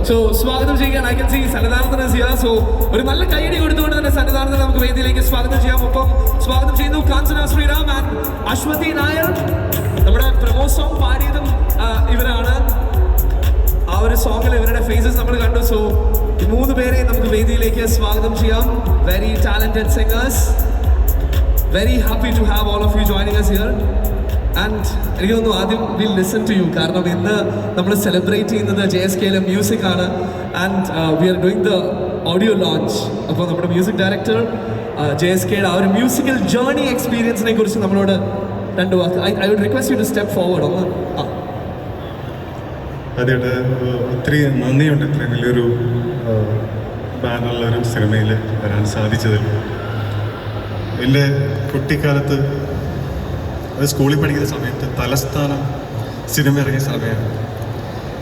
So സ്വാഗതം ചെയ്യാൻ I can C സന്നിധാനത്തിന് ചെയ്യാം. സോ ഒരു നല്ല കൈയടി കൊടുത്തുകൊണ്ട് തന്നെ സന്നിധാനത്തിന് നമുക്ക് വേദിയിലേക്ക് സ്വാഗതം ചെയ്യാം. ഒപ്പം സ്വാഗതം ചെയ്യുന്നു കാഞ്ചന ശ്രീറാം ആൻഡ് അശ്വതി നായർ. നമ്മുടെ പ്രമോ സോങ് പാടിയതും ഇവരാണ്. ആ ഒരു സോങ്ങിൽ ഇവരുടെ ഫേസസ് നമ്മൾ കണ്ടു. സോ ഈ 3 പേരെ നമുക്ക് വേദിയിലേക്ക് സ്വാഗതം ചെയ്യാം. Very talented singers. Very happy to have all of you joining us here. And എനിക്ക് തോന്നുന്നു ആദ്യം വിൽ ലിസൺ ടു യു. കാരണം ഇന്ന് നമ്മൾ സെലിബ്രേറ്റ് ചെയ്യുന്നത് JSKയിലെ മ്യൂസിക് ആണ്. And we are doing the audio launch. അപ്പോൾ നമ്മുടെ മ്യൂസിക് ഡയറക്ടർ JSKയുടെ ആ ഒരു മ്യൂസിക്കൽ ജേർണി എക്സ്പീരിയൻസിനെ കുറിച്ച് നമ്മളോട് 2 വാക്ക്. I would request you to step forward. ഒന്ന് ആദ്യമായിട്ട് ഒത്തിരി നന്ദിയുണ്ട് ഇത്രയും വലിയൊരു ബാനറുള്ളൊരു സിനിമയിൽ വരാൻ സാധിച്ചതിൽ. എൻ്റെ കുട്ടിക്കാലത്ത് അത് സ്കൂളിൽ പഠിക്കുന്ന സമയത്ത് തലസ്ഥാനം സിനിമ ഇറങ്ങിയ സമയമാണ്.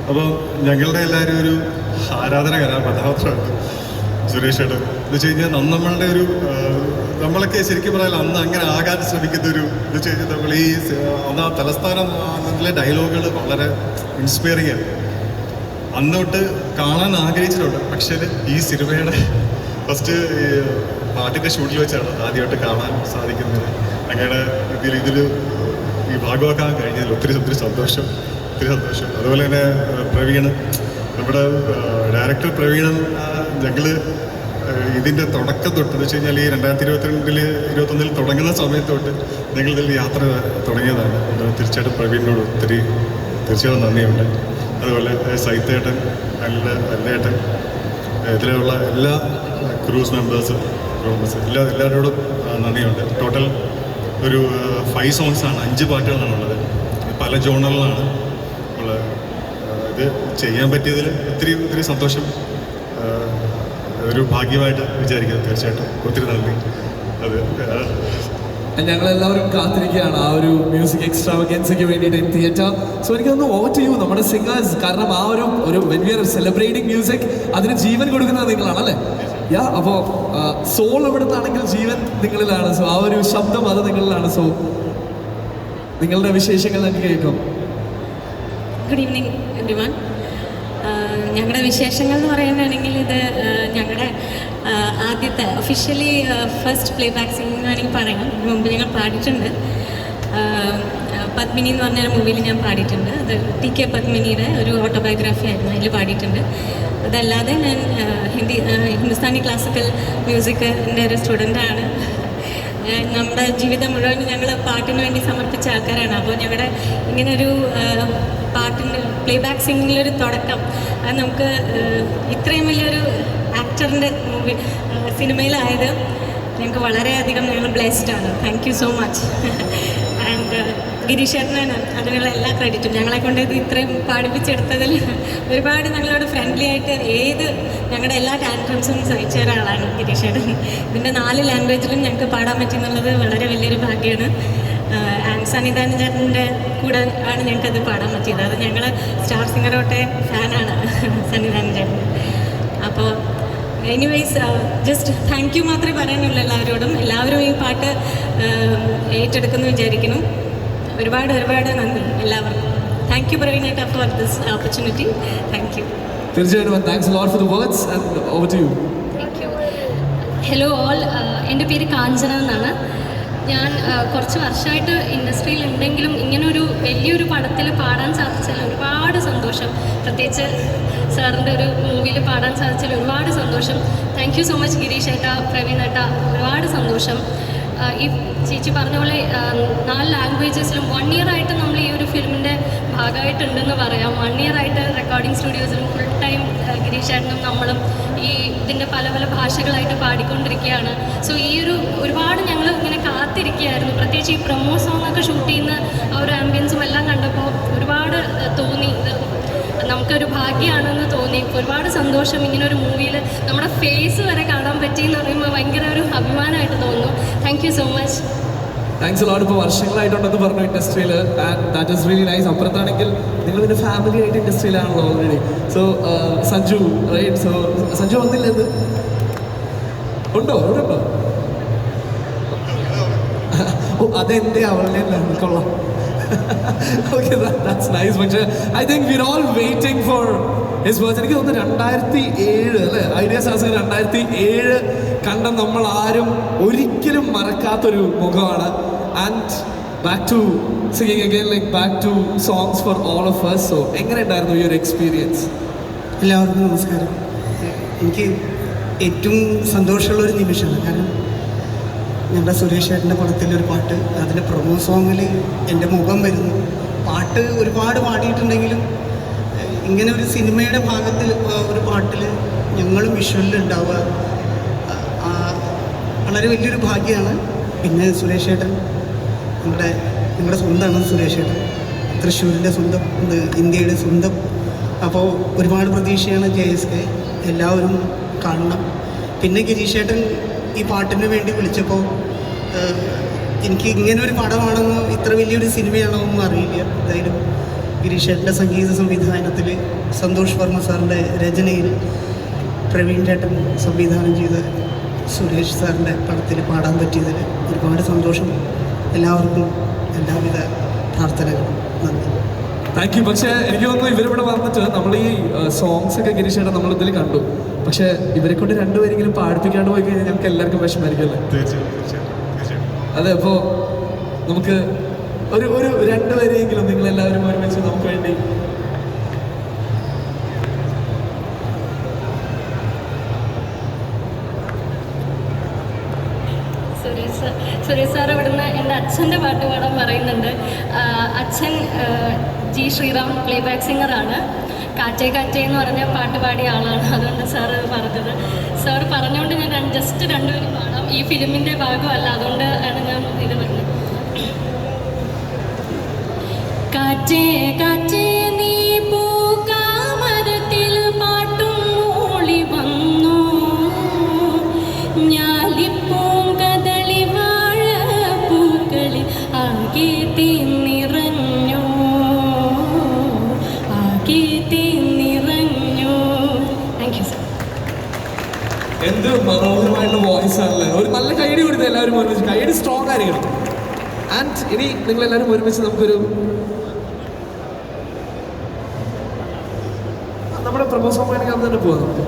അപ്പോൾ ഞങ്ങളുടെ എല്ലാവരും ഒരു ആരാധന കഥാപാത്രമാണ് സുരേഷ് ഏട്ടൻ. എന്ന് വെച്ച് കഴിഞ്ഞാൽ നമ്മളുടെ ഒരു നമ്മളൊക്കെ ശരിക്കും പറയാൻ അന്ന് അങ്ങനെ ആകാൻ ശ്രമിക്കുന്ന ഒരു എന്ന് വെച്ച് കഴിഞ്ഞാൽ നമ്മൾ ഈ അന്ന് ആ തലസ്ഥാനം അതിലെ ഡയലോഗുകൾ വളരെ ഇൻസ്പയറിംഗ് ആണ്. അന്ന് തൊട്ട് കാണാൻ ആഗ്രഹിച്ചിട്ടുണ്ട്. പക്ഷേ ഈ സിനിമയുടെ ഫസ്റ്റ് പാട്ടിൻ്റെ ഷൂട്ടിൽ വെച്ചാണ് ആദ്യമായിട്ട് കാണാൻ സാധിക്കുന്നത്. അങ്ങനെ ഇതിൽ ഈ ഭാഗമാക്കാൻ കഴിഞ്ഞതിൽ ഒത്തിരി സന്തോഷം. അതുപോലെ തന്നെ പ്രവീണ്, നമ്മുടെ ഡയറക്ടർ പ്രവീണൻ, ഞങ്ങൾ ഇതിൻ്റെ തുടക്കം തൊട്ട് എന്ന് വെച്ച് കഴിഞ്ഞാൽ ഈ 2022-21 തുടങ്ങുന്ന സമയത്ത് തൊട്ട് ഞങ്ങൾ ഇതിൽ യാത്ര തുടങ്ങിയതാണ്. തീർച്ചയായിട്ടും പ്രവീണിനോട് തീർച്ചയായിട്ടും നന്ദിയുണ്ട്. അതുപോലെ സൈത്തേട്ടൻ, അല്ലേട്ടൻ, ഇതിലുള്ള എല്ലാ ക്രൂസ് മെമ്പേഴ്സ് എല്ലാവരോടും നന്ദിയുണ്ട്. ടോട്ടൽ ഒരു 5 സോങ്സാണ്, 5 പാട്ടുകളാണുള്ളത്. പല ജോണറിലാണ് ഉള്ളത്. ഇത് ചെയ്യാൻ പറ്റിയതിൽ ഒത്തിരി സന്തോഷം, ഒരു ഭാഗ്യമായിട്ട് വിചാരിക്കുന്നത്. തീർച്ചയായിട്ടും ഒത്തിരി നന്ദി. അത് ഞങ്ങളെല്ലാവരും കാത്തിരിക്കുകയാണ് ആ ഒരു മ്യൂസിക് എക്സ്ട്രാവഗൻസിക്ക് വേണ്ടിയിട്ട് ഇൻ തിയേറ്റർ. സോ എനിക്കൊന്ന് ഓവർ ടു യു നമ്മുടെ സിംഗേഴ്സ്. കാരണം ആ ഒരു when we R celebrating music അതിന് ജീവൻ കൊടുക്കുന്നത് നിങ്ങളാണല്ലേ. യാ, അപ്പോൾ സോൾ എവിടുന്നാണെങ്കിൽ ജീവൻ നിങ്ങളിലാണ്. സോ ആ ഒരു ശബ്ദം അത് നിങ്ങളിലാണ്. സോ നിങ്ങളുടെ വിശേഷങ്ങൾ എനിക്ക് കേൾക്കും. Good evening everyone. ഞങ്ങളുടെ വിശേഷങ്ങൾ എന്ന് പറയുകയാണെങ്കിൽ ഇത് ഞങ്ങളുടെ ആദ്യത്തെ officially first play back singing വേണമെങ്കിൽ പറയാം. ഇതിന് മുമ്പ് ഞങ്ങൾ പാടിയിട്ടുണ്ട്. പത്മിനി എന്ന് പറഞ്ഞൊരു മൂവിയിൽ ഞാൻ പാടിയിട്ടുണ്ട്. അത് TK പത്മിനിയുടെ ഒരു ഓട്ടോബയോഗ്രാഫി ആയിരുന്നു, അതിൽ പാടിയിട്ടുണ്ട്. അതല്ലാതെ ഞാൻ ഹിന്ദുസ്ഥാനി ക്ലാസിക്കൽ മ്യൂസിക്കിൻ്റെ ഒരു സ്റ്റുഡൻ്റാണ്. നമ്മുടെ ജീവിതം മുഴുവൻ ഞങ്ങൾ പാട്ടിന് വേണ്ടി സമർപ്പിച്ച ആൾക്കാരാണ്. അപ്പോൾ ഞങ്ങളുടെ ഇങ്ങനൊരു പാട്ടിൻ്റെ പ്ലേ ബാക്ക് സിംഗിങ്ങിലൊരു തുടക്കം അത് നമുക്ക് ഇത്രയും വലിയൊരു ആക്ടറിൻ്റെ സിനിമയിലായത് ഞങ്ങൾക്ക് വളരെയധികം ഞങ്ങൾ ബ്ലെസ്ഡ് ആണ്. Thank you so much. And ഗിരീഷേട്ടനാണ് അതിനുള്ള എല്ലാ ക്രെഡിറ്റും. ഞങ്ങളെ കൊണ്ട് ഇത് ഇത്രയും പാടിപ്പിച്ചെടുത്തതിൽ ഒരുപാട് ഞങ്ങളോട് ഫ്രണ്ട്ലി ആയിട്ട് ഞങ്ങളുടെ എല്ലാ ടാലൻസും സഹിച്ച ഒരാളാണ് ഗിരീഷേട്ടൻ. ഇതിൻ്റെ 4 ലാംഗ്വേജിലും ഞങ്ങൾക്ക് പാടാൻ പറ്റുന്നുള്ളത് വളരെ വലിയൊരു ഭാഗ്യമാണ്. ആൻഡ് സന്നിധാനം ചേട്ടൻ്റെ കൂടെ ആണ് ഞങ്ങൾക്കത് പാടാൻ പറ്റിയത്. അത് ഞങ്ങൾ സ്റ്റാർ സിംഗറോട്ടെ ഫാനാണ് സന്നിധാനം ചേട്ടൻ. അപ്പോൾ എനിവേയ്സ് ജസ്റ്റ് താങ്ക് യു മാത്രമേ പറയാനുള്ളൂ എല്ലാവരോടും. എല്ലാവരും ഈ പാട്ട് ഏറ്റെടുക്കുന്നു വിചാരിക്കുന്നു. ഒരുപാട് നന്ദി എല്ലാവർക്കും. താങ്ക് യു പ്രവീണേട്ട for this opportunity. Thank you. തീർച്ചയായിട്ടും thanks lot for the words and over to you. Thank you. Hello all, എൻ്റെ പേര് കാഞ്ചന എന്നാണ്. ഞാൻ കുറച്ച് വർഷമായിട്ട് ഇൻഡസ്ട്രിയിൽ ഉണ്ടെങ്കിലും ഇങ്ങനൊരു വലിയൊരു പടത്തിൽ പാടാൻ സാധിച്ചാൽ ഒരുപാട് സന്തോഷം. പ്രത്യേകിച്ച് സാറിൻ്റെ ഒരു മൂവിയിൽ പാടാൻ സാധിച്ചാൽ ഒരുപാട് സന്തോഷം. Thank you so much Girish ഏട്ട, പ്രവീൺ ഏട്ട, ഒരുപാട് സന്തോഷം. ഈ ചേച്ചി പറഞ്ഞ പോലെ 4 ലാംഗ്വേജസിലും 1 ഇയർ ആയിട്ട് നമ്മൾ ഈ ഒരു ഫിലിമിൻ്റെ ഭാഗമായിട്ടുണ്ടെന്ന് പറയാം. 1 ഇയർ ആയിട്ട് റെക്കോർഡിംഗ് സ്റ്റുഡിയോസിലും ഫുൾ ടൈം ഗിരീഷ് ഏട്ടനും നമ്മളും ഈ ഇതിൻ്റെ പല ഭാഷകളായിട്ട് പാടിക്കൊണ്ടിരിക്കുകയാണ്. സോ ഈ ഒരുപാട് ഞങ്ങൾ ഇങ്ങനെ കാത്തിരിക്കുകയായിരുന്നു. പ്രത്യേകിച്ച് ഈ പ്രൊമോ സോങ്ങൊക്കെ ഷൂട്ട് ചെയ്യുന്ന ആ ഒരു ആംബിയൻസും എല്ലാം കണ്ടപ്പോൾ ഒരുപാട് തോന്നി, നമുക്കൊരു ഭാഗ്യമാണെന്ന് തോന്നി. ഒരുപാട് സന്തോഷം. ഇങ്ങനൊരു മൂവിയിൽ നമ്മുടെ ഫേസ് വരെ കാണാൻ പറ്റിയെന്ന് പറയുമ്പോൾ ഭയങ്കര ഒരു അഭിമാനമായിട്ട് തോന്നുന്നു. Thank you so much. Thanks lot. ഇപ്പോൾ വർഷങ്ങളായിട്ടുണ്ടെന്ന് പറഞ്ഞു ഇൻഡസ്ട്രിയിൽ. And that is really nice. അപ്പുറത്താണെങ്കിൽ നിങ്ങൾ ഇതിൻ്റെ ഫാമിലി ആയിട്ട് ഇൻഡസ്ട്രിയിലാണല്ലോ already. So Sanju right. So Sanju വന്നില്ല ഇത് ഉണ്ടോ? ഇവിടെ ഉണ്ടോ? ഓ അതെൻ്റെ അവളുടെ കൊള്ളാം. Okay, that's nice. പക്ഷേ I think we're all waiting for his words. എനിക്ക് തോന്നുന്നു 2007 അല്ലേ ഐഡിയ സാസ് 2007 കണ്ട നമ്മൾ ആരും ഒരിക്കലും മറക്കാത്തൊരു മുഖമാണ്. And back to singing again, like back to songs for all of us. So എങ്ങനെ ഉണ്ടായിരുന്നു ഈ ഒരു എക്സ്പീരിയൻസ്? എല്ലാവർക്കും നമസ്കാരം. എനിക്ക് ഏറ്റവും സന്തോഷമുള്ളൊരു നിമിഷമാണ്. കാരണം ഞങ്ങളുടെ സുരേഷ് ചേട്ടൻ്റെ പടത്തിലൊരു പാട്ട്, അതിൻ്റെ പ്രൊമോ സോങ്ങിൽ എൻ്റെ മുഖം വരുന്നു. പാട്ട് ഒരുപാട് പാടിയിട്ടുണ്ടെങ്കിലും ഇങ്ങനെ ഒരു സിനിമയുടെ ഭാഗത്തിൽ ഒരു പാട്ടിൽ ഞങ്ങളും വിഷ്വലിൽ ഉണ്ടാവുക വളരെ വലിയൊരു ഭാഗ്യമാണ്. പിന്നെ സുരേഷ് ചേട്ടൻ നിങ്ങളുടെ സ്വന്തമാണ്. സുരേഷ് ചേട്ടൻ തൃശ്ശൂരിൻ്റെ സ്വന്തം, ഇന്ത്യയുടെ സ്വന്തം. അപ്പോൾ ഒരുപാട് പ്രതീക്ഷയാണ് JSK, എല്ലാവരും കാണണം. പിന്നെ ഗിരീഷ് ചേട്ടൻ ഈ പാട്ടിന് വേണ്ടി വിളിച്ചപ്പോൾ എനിക്ക് ഇങ്ങനെ ഒരു പടമാണെന്നോ ഇത്ര വലിയൊരു സിനിമയാണോ ഒന്നും അറിയില്ല. എന്തായാലും ഗിരീഷ് ചേട്ടൻ്റെ സംഗീത സംവിധാനത്തിൽ, സന്തോഷ് വർമ്മ സാറിൻ്റെ രചനയിൽ, പ്രവീൺ ചേട്ടൻ സംവിധാനം ചെയ്ത സുരേഷ് സാറിൻ്റെ പടത്തിൽ പാടാൻ പറ്റിയതിൽ ഒരുപാട് സന്തോഷം. എല്ലാവർക്കും എല്ലാവിധ പ്രാർത്ഥനകളും. നന്ദി. Thank you. പക്ഷേ എനിക്ക് തോന്നുന്നു ഇവരിവിടെ വന്നിട്ട് നമ്മൾ ഈ സോങ്സ് ഒക്കെ ഗിരീഷേട്ടൻ നമ്മൾ ഇതിൽ കണ്ടു. പക്ഷേ ഇവരെ കൊണ്ട് രണ്ടുപേരെങ്കിലും പാടിപ്പിക്കാണ്ട് പോയി കഴിഞ്ഞാൽ ഞങ്ങൾക്ക് എല്ലാവർക്കും വിഷമായിരിക്കും അല്ലേ? തീർച്ചയായിട്ടും. അതെ, അപ്പോൾ നമുക്ക് ഒരു രണ്ടുപേരെയെങ്കിലും നിങ്ങളെല്ലാവരും ഒരുമിച്ച് നമുക്ക് വേണ്ടി. സുരേഷ് സാർ ഇവിടുന്ന് എൻ്റെ അച്ഛൻ്റെ പാട്ട് പാടാൻ പറയുന്നുണ്ട്. അച്ഛൻ G. ശ്രീറാം പ്ലേബാക്ക് സിംഗറാണ്. കാറ്റേ കാറ്റേ എന്ന് പറഞ്ഞ പാട്ട് പാടിയ ആളാണ്. അതുകൊണ്ട് സാർ പറഞ്ഞത്. സാർ പറഞ്ഞുകൊണ്ട് ഞാൻ ജസ്റ്റ് രണ്ടുപേരും പാടാം. ഈ ഫിലിമിൻ്റെ ഭാഗമല്ല, അതുകൊണ്ട് ആണ് ഞാൻ ഇത് പറഞ്ഞത്. കാറ്റേ കാറ്റേ നീ പൂക്കാമരത്തിൽ പാട്ടും മൂളി വന്നു, ഞാലിപ്പൂങ്കദളി വാഴ പൂക്കളിൽ ആകെ തീർന്നിറഞ്ഞു, ആകെ തീർന്നിറഞ്ഞു. Thank you sir. എന്ത് മനോഹരമായിട്ടുള്ള വോയിസ് ആണല്ലേ. ഒരു നല്ല കൈഡി കൊടുത്ത് എല്ലാവരും ഒരുമിച്ച്. കൈഡി സ്ട്രോങ് ആയിരിക്കണം. ആൻഡ് ഇനി നിങ്ങളെല്ലാവരും ഒരുമിച്ച് നമുക്കൊരു നമ്മുടെ പ്രമോസോമാണെങ്കിൽ അത് തന്നെ പോവാം നമുക്ക്.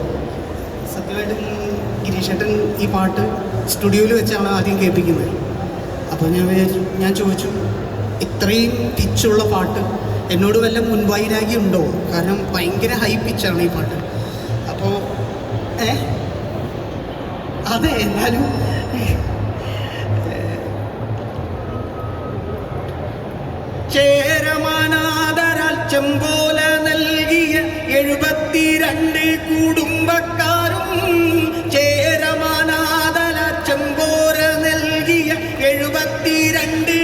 സത്യമായിട്ടും ഗിരീഷ് ചേട്ടൻ ഈ പാട്ട് സ്റ്റുഡിയോയിൽ വെച്ചാണ് ആദ്യം കേൾപ്പിക്കുന്നത്. അപ്പോൾ ഞാൻ ചോദിച്ചു, ഇത്രയും പിച്ചുള്ള പാട്ട് എന്നോട് വല്ല മുൻവൈരാഗ്യം ഉണ്ടോ? കാരണം ഭയങ്കര ഹൈ പിച്ചാണ് ഈ പാട്ട്. അപ്പോൾ അതെ, എന്നാലും ചേരമാനാദരാൽ ചെമ്പോല നൽകിയ 72 കുടുംബക്കാരും, ചേരമാനാദരാൽ ചെമ്പോല നൽകിയ 72